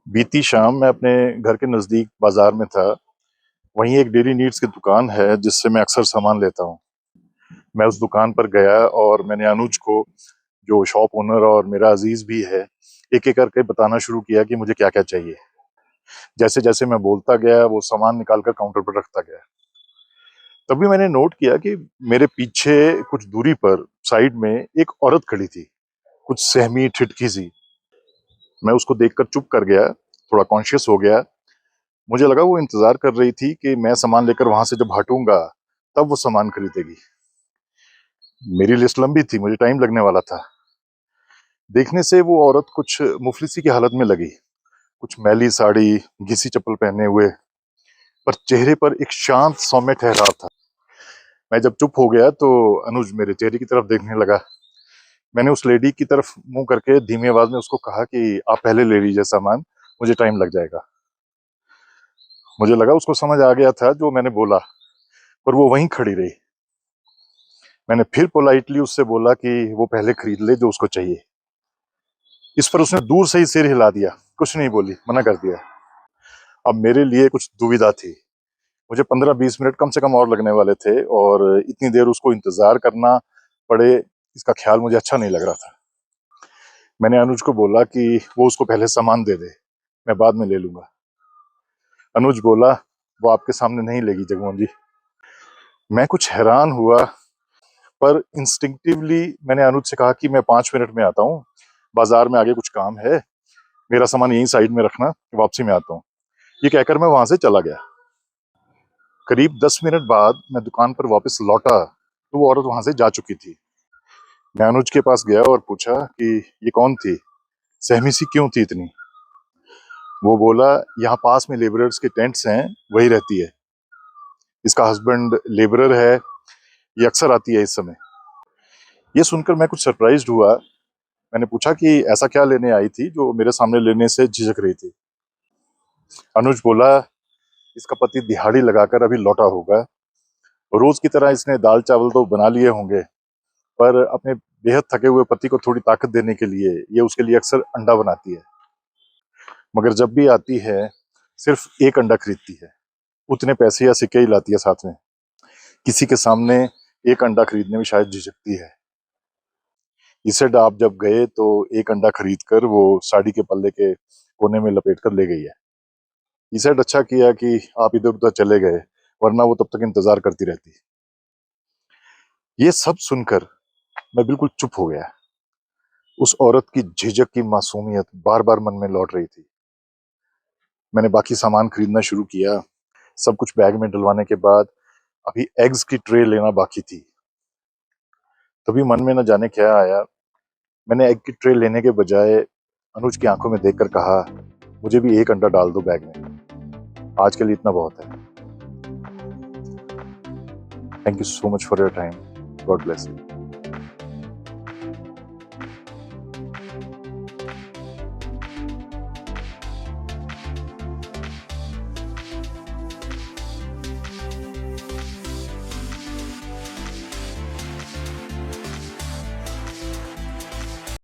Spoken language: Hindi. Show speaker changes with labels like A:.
A: बीती शाम मैं अपने घर के नज़दीक बाज़ार में था। वहीं एक डेली नीड्स की दुकान है जिससे मैं अक्सर सामान लेता हूँ। मैं उस दुकान पर गया और मैंने अनुज को, जो शॉप ओनर और मेरा अजीज भी है, एक-एक करके बताना शुरू किया कि मुझे क्या-क्या चाहिए। जैसे-जैसे मैं बोलता गया वो सामान निकाल कर काउंटर पर रखता गया। तभी मैंने नोट किया कि मेरे पीछे कुछ दूरी पर साइड में एक औरत खड़ी थी, कुछ सहमी ठिठकी सी। मैं उसको देखकर चुप कर गया, थोड़ा कॉन्शियस हो गया। मुझे लगा वो इंतजार कर रही थी कि मैं सामान लेकर वहां से जब हटूंगा तब वो सामान खरीदेगी। मेरी लिस्ट लंबी थी, मुझे टाइम लगने वाला था। देखने से वो औरत कुछ मुफलिसी की हालत में लगी, कुछ मैली साड़ी, घिसी चप्पल पहने हुए, पर चेहरे पर एक शांत सौम्य ठहराव था। मैं जब चुप हो गया तो अनुज मेरे चेहरे की तरफ देखने लगा। मैंने उस लेडी की तरफ मुंह करके धीमी आवाज में उसको कहा कि आप पहले ले लीजिए सामान, मुझे टाइम लग जाएगा। मुझे लगा उसको समझ आ गया था जो मैंने बोला, पर वो वहीं खड़ी रही। मैंने फिर पोलाइटली उससे बोला कि वो पहले खरीद ले जो उसको चाहिए। इस पर उसने दूर से ही सिर हिला दिया, कुछ नहीं बोली, मना कर दिया। अब मेरे लिए कुछ दुविधा थी। मुझे 15-20 मिनट कम से कम और लगने वाले थे और इतनी देर उसको इंतजार करना पड़े, इसका ख्याल मुझे अच्छा नहीं लग रहा था। मैंने अनुज को बोला कि वो उसको पहले सामान दे दे, मैं बाद में ले लूंगा। अनुज बोला, वो आपके सामने नहीं लेगी जगमोहन जी। मैं कुछ हैरान हुआ, पर इंस्टिंक्टिवली मैंने अनुज से कहा कि मैं 5 मिनट में आता हूँ, बाजार में आगे कुछ काम है, मेरा सामान यहीं साइड में रखना, वापसी में आता हूँ। ये कहकर मैं वहां से चला गया। करीब 10 मिनट बाद मैं दुकान पर वापस लौटा तो वो औरत वहां से जा चुकी थी। मैं अनुज के पास गया और पूछा कि ये कौन थी, सहमी सी क्यों थी इतनी। वो बोला, यहाँ पास में लेबरर्स के टेंट्स हैं, वही रहती है, इसका हस्बैंड लेबरर है, ये अक्सर आती है इस समय। ये सुनकर मैं कुछ सरप्राइज्ड हुआ। मैंने पूछा कि ऐसा क्या लेने आई थी जो मेरे सामने लेने से झिझक रही थी। अनुज बोला, इसका पति दिहाड़ी लगाकर अभी लौटा होगा, रोज की तरह इसने दाल चावल तो बना लिए होंगे, पर अपने बेहद थके हुए पति को थोड़ी ताकत देने के लिए ये उसके लिए अक्सर अंडा बनाती है। मगर जब भी आती है सिर्फ एक अंडा खरीदती है, उतने पैसे या सिक्के ही लाती है साथ में। किसी के सामने एक अंडा खरीदने में शायद झिझकती है। इसे आप जब गए तो एक अंडा खरीद कर वो साड़ी के पल्ले के कोने में लपेट कर ले गई है। इसे अच्छा किया कि आप इधर उधर चले गए, वरना वो तब तक इंतजार करती रहती। ये सब सुनकर मैं बिल्कुल चुप हो गया। उस औरत की झिझक की मासूमियत बार बार मन में लौट रही थी। मैंने बाकी सामान खरीदना शुरू किया। सब कुछ बैग में डलवाने के बाद अभी एग्स की ट्रे लेना बाकी थी। तभी मन में न जाने क्या आया, मैंने एग की ट्रे लेने के बजाय अनुज की आंखों में देखकर कहा, मुझे भी एक अंडा डाल दो बैग में, आज के लिए इतना बहुत है। Thank you so much for your time, God bless you.